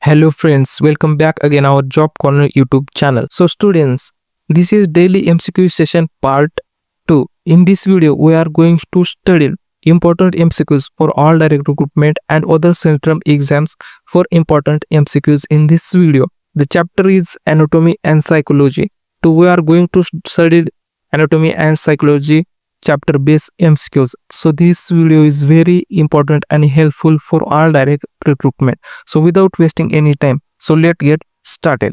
Hello friends, welcome back again our Job Corner YouTube channel. So students, this is daily MCQ session part 2. In this video, we are going to study important MCQs for all direct recruitment and other central exams for important MCQs in this video. The chapter is Anatomy and Psychology. So we are going to study Anatomy and Psychology chapter based MCQs. So this video is very important and helpful for all direct recruitment. So without wasting any time, so let's get started.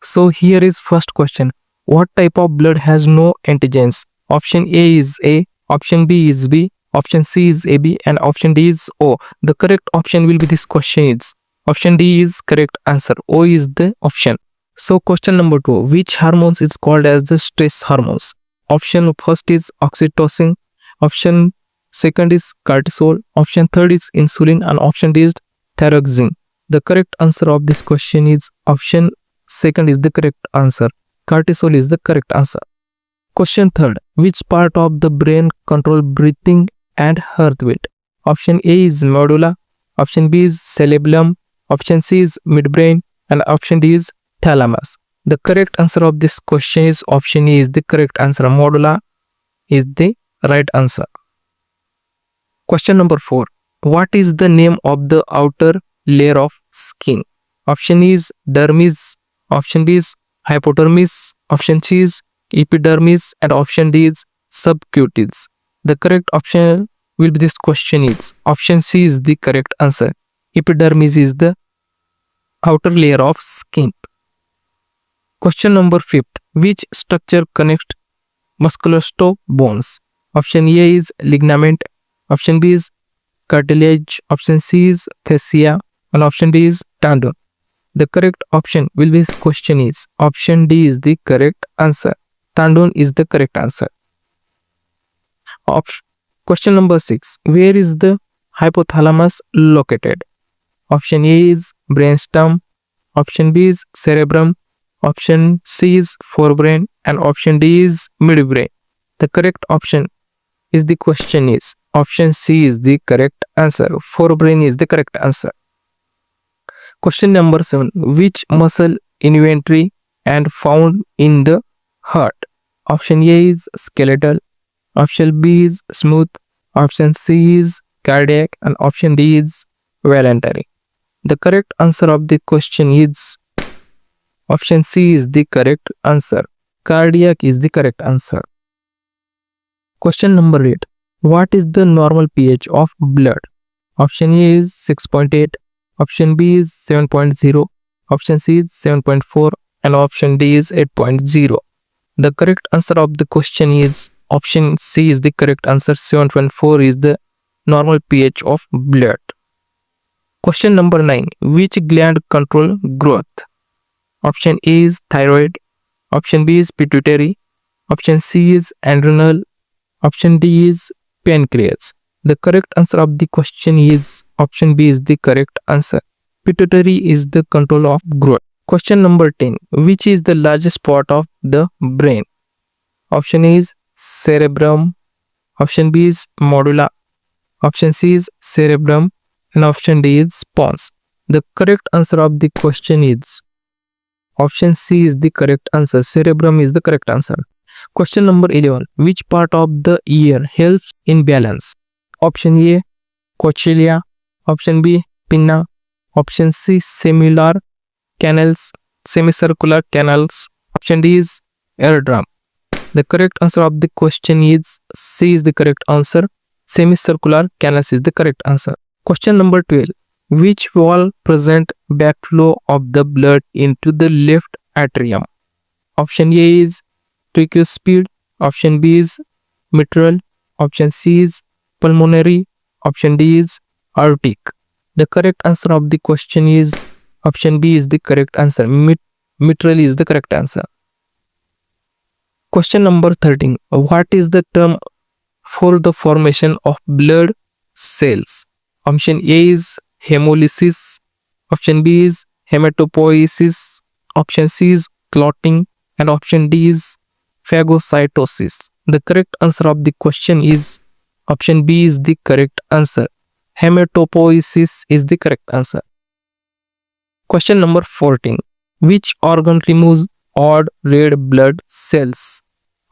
So here is first question. What type of blood has no antigens? Option A is A, option B is B, option C is AB, and option D is O. The correct option will be this question is option D is correct answer. O is the option. So question number 2. Which hormones is called as the stress hormones? Option first is oxytocin, option second is cortisol, option third is insulin, and option D is thyroxine. The correct answer of this question is option second is the correct answer. Cortisol is the correct answer. Question third. Which part of the brain control breathing and heartbeat? Option A is medulla, option B is cerebellum, option C is midbrain, and option D is thalamus. The correct answer of this question is option A is the correct answer. Medulla is the right answer. Question number 4. What is the name of the outer layer of skin? Option E is dermis, option B is hypodermis, option C is epidermis, and option D is subcutaneous. The correct option will be this question is option C is the correct answer. Epidermis is the outer layer of skin. Question number 5. Which structure connects musculars to bones? Option A is ligament, option B is cartilage, option C is fascia, and option D is tendon. The correct option will be this question is option D is the correct answer. Tendon is the correct answer. Question number 6. Where is the hypothalamus located? Option A is brainstem, option B is cerebrum, option C is forebrain, and option D is midbrain. The correct option is the question is option C is the correct answer. Forebrain is the correct answer. Question number 7. Which muscle inventory and found in the heart? Option A is skeletal, option B is smooth, option C is cardiac, and option D is voluntary. The correct answer of the question is option C is the correct answer. Cardiac is the correct answer. Question number 8. What is the normal pH of blood? Option A is 6.8, option B is 7.0, option C is 7.4, and option D is 8.0. The correct answer of the question is option C is the correct answer. 7.4 is the normal pH of blood. Question number 9. Which gland control growth? Option A is thyroid, option B is pituitary, option C is adrenal, option D is pancreas. The correct answer of the question is option B is the correct answer. Pituitary is the control of growth. Question number 10. Which is the largest part of the brain? Option A is cerebrum, option B is medulla, option C is cerebrum, and option D is pons. The correct answer of the question is option C is the correct answer. Cerebrum is the correct answer. Question number 11. Which part of the ear helps in balance? Option A cochlea, option B pinna, option C semicircular canals, option D is eardrum. The correct answer of the question is C is the correct answer. Semicircular canals is the correct answer. Question number 12. Which valve present backflow of the blood into the left atrium? Option A is tricuspid, option B is mitral, option C is pulmonary, option D is aortic. The correct answer of the question is option B is the correct answer. Mitral is the correct answer. Question number 13. What is the term for the formation of blood cells? Option A is hemolysis, option B is hematopoiesis, option C is clotting, and option D is phagocytosis. The correct answer of the question is Option B is the correct answer. Hematopoiesis is the correct answer. Question number 14. Which organ removes odd red blood cells?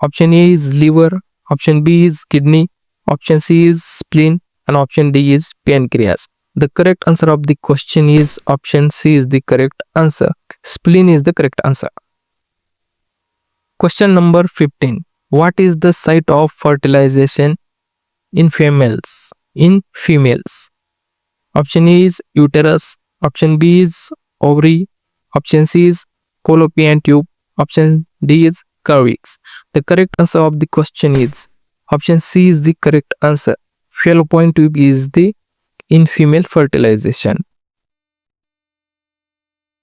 Option A is liver, option B is kidney, option C is spleen, and option D is pancreas. The correct answer of the question is option C is the correct answer. Spleen is the correct answer. Question number 15. What is the site of fertilization in females? Option A is uterus, option B is ovary, option C is fallopian tube, option D is cervix. The correct answer of the question is option C is the correct answer. Fallopian tube is the in female fertilization.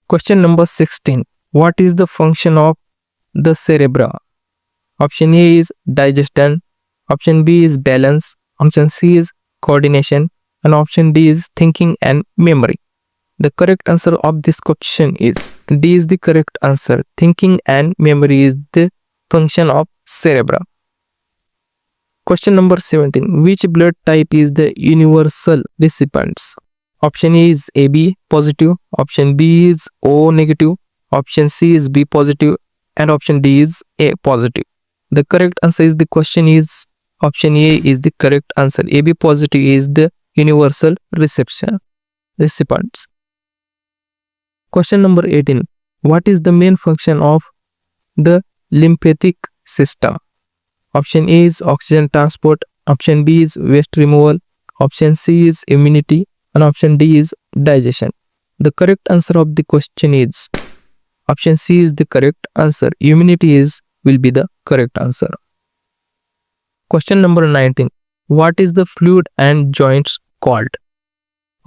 Question number 16. What is the function of the cerebra? Option A is digestion, option B is balance, option C is coordination, and option D is thinking and memory. The correct answer of this question is D is the correct answer. Thinking and memory is the function of cerebra. Question number 17. Which blood type is the universal recipients? Option A is AB positive, option B is O negative, option C is B positive, and option D is A positive. The correct answer is the question is option A is the correct answer. AB positive is the universal recipients. Question number 18. What is the main function of the lymphatic system? Option A is oxygen transport, option B is waste removal, option C is immunity, and option D is digestion. The correct answer of the question is option C is the correct answer. Immunity will be the correct answer. Question number 19. What is the fluid and joints called?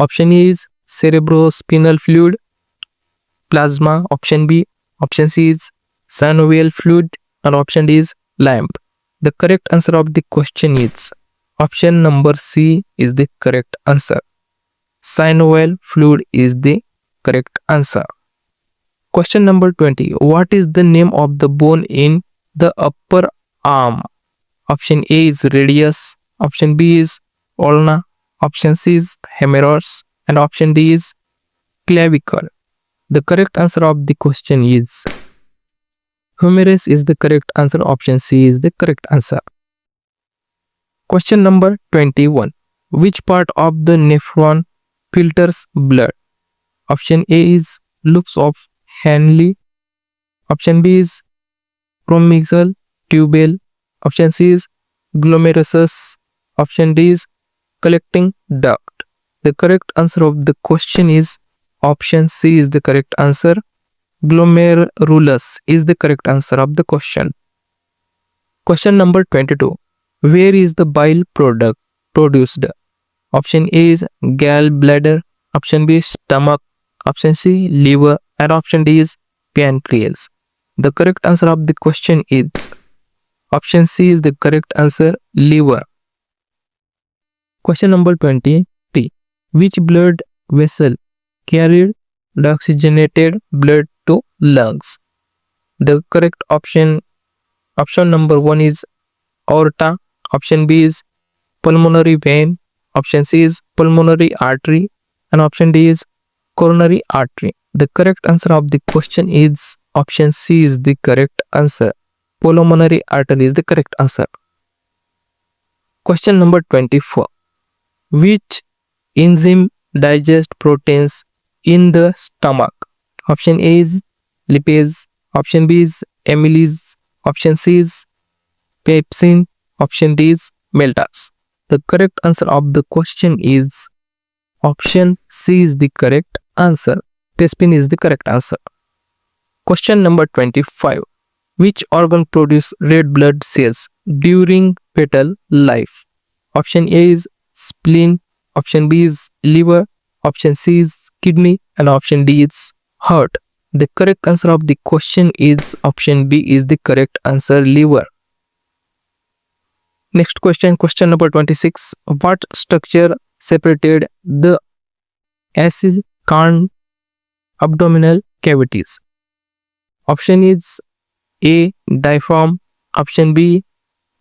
Option A is cerebrospinal fluid, plasma, option B, option C is synovial fluid, and option D is lymph. The correct answer of the question is option number C is the correct answer. Synovial fluid is the correct answer. Question number 20. What is the name of the bone in the upper arm? Option A is radius, option B is ulna, option C is humerus, and option D is clavicle. The correct answer of the question is humerus is the correct answer. Option C is the correct answer. Question number 21. Which part of the nephron filters blood? Option A is loops of Henle, option B is promixal tubule, option C is glomerulus, option D is collecting duct. The correct answer of the question is option C is the correct answer. Glomerulus is the correct answer of the question. Question number 22. Where is the bile product produced? Option A is gallbladder, option B is stomach, option C liver, and option D is pancreas. The correct answer of the question is option C is the correct answer, liver. Question number 23. Which blood vessel carried deoxygenated blood to lungs? The correct option number 1 is aorta, option B is pulmonary vein, option C is pulmonary artery, and option D is coronary artery. The correct answer of the question is option C is the correct answer. Pulmonary artery is the correct answer. Question number 24. Which enzyme digests proteins in the stomach? Option A is lipase, option B is amylase, option C is pepsin, option D is maltase. The correct answer of the question is option C is the correct answer. Pepsin is the correct answer. Question number 25. Which organ produces red blood cells during fetal life? Option A is spleen, option B is liver, option C is kidney, and option D is heart. The correct answer of the question is option B is the correct answer, liver. Next question number 26. What structure separated the accumbens abdominal cavities? Option is A, diaphragm, option B,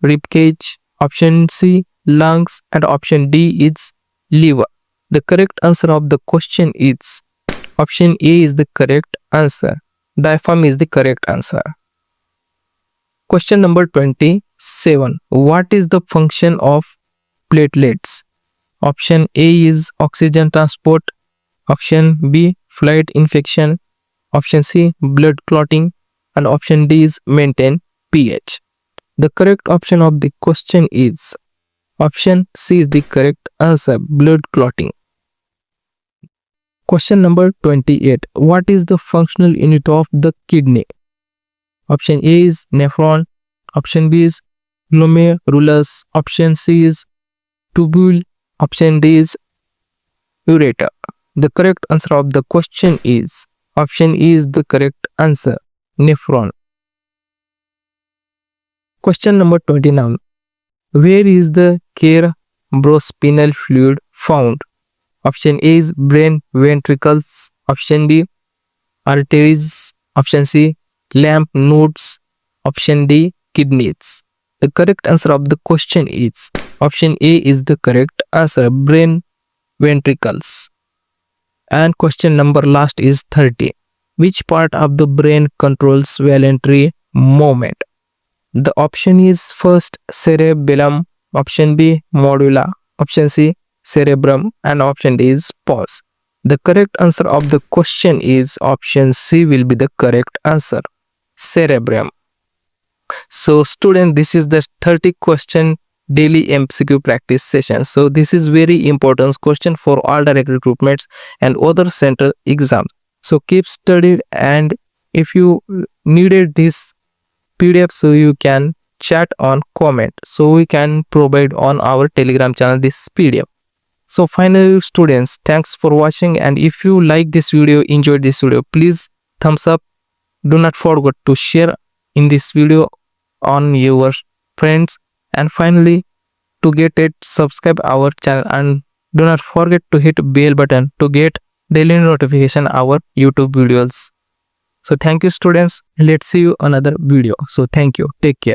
rib cage, option C, lungs, and option D is liver. The correct answer of the question is option A is the correct answer. Diaphragm is the correct answer. Question number 27. What is the function of platelets? Option A is oxygen transport. Option B, fluid infection. Option C, blood clotting. And option D is maintain pH. The correct option of the question is option C is the correct answer, blood clotting. Question number 28. What is the functional unit of the kidney? Option A is nephron. Option B is glomerulus. Option C is tubule. Option D is ureter. The correct answer of the question is option E is the correct answer, nephron. Question number 29. Where is the cerebrospinal fluid found? Option A is brain ventricles. Option B, arteries. Option C, lymph nodes. Option D, kidneys. The correct answer of the question is option A is the correct answer, brain ventricles. And question number last is 30. Which part of the brain controls voluntary movement? The option is first cerebellum, option B medulla, option C cerebrum, and option D is pons. The correct answer of the question is option C will be the correct answer, cerebrum. So student, this is the 30 question daily MCQ practice session. So this is very important question for all direct recruitments and other center exams. So keep studying, and if you needed this PDF, so you can chat on comment, so we can provide on our Telegram channel this PDF. So finally students, thanks for watching, and if you like this video, enjoyed this video, please thumbs up. Do not forget to share in this video on your friends, and finally to get it, subscribe our channel, and do not forget to hit bell button to get daily notification our YouTube videos. So thank you students, let's see you another video. So thank you, take care.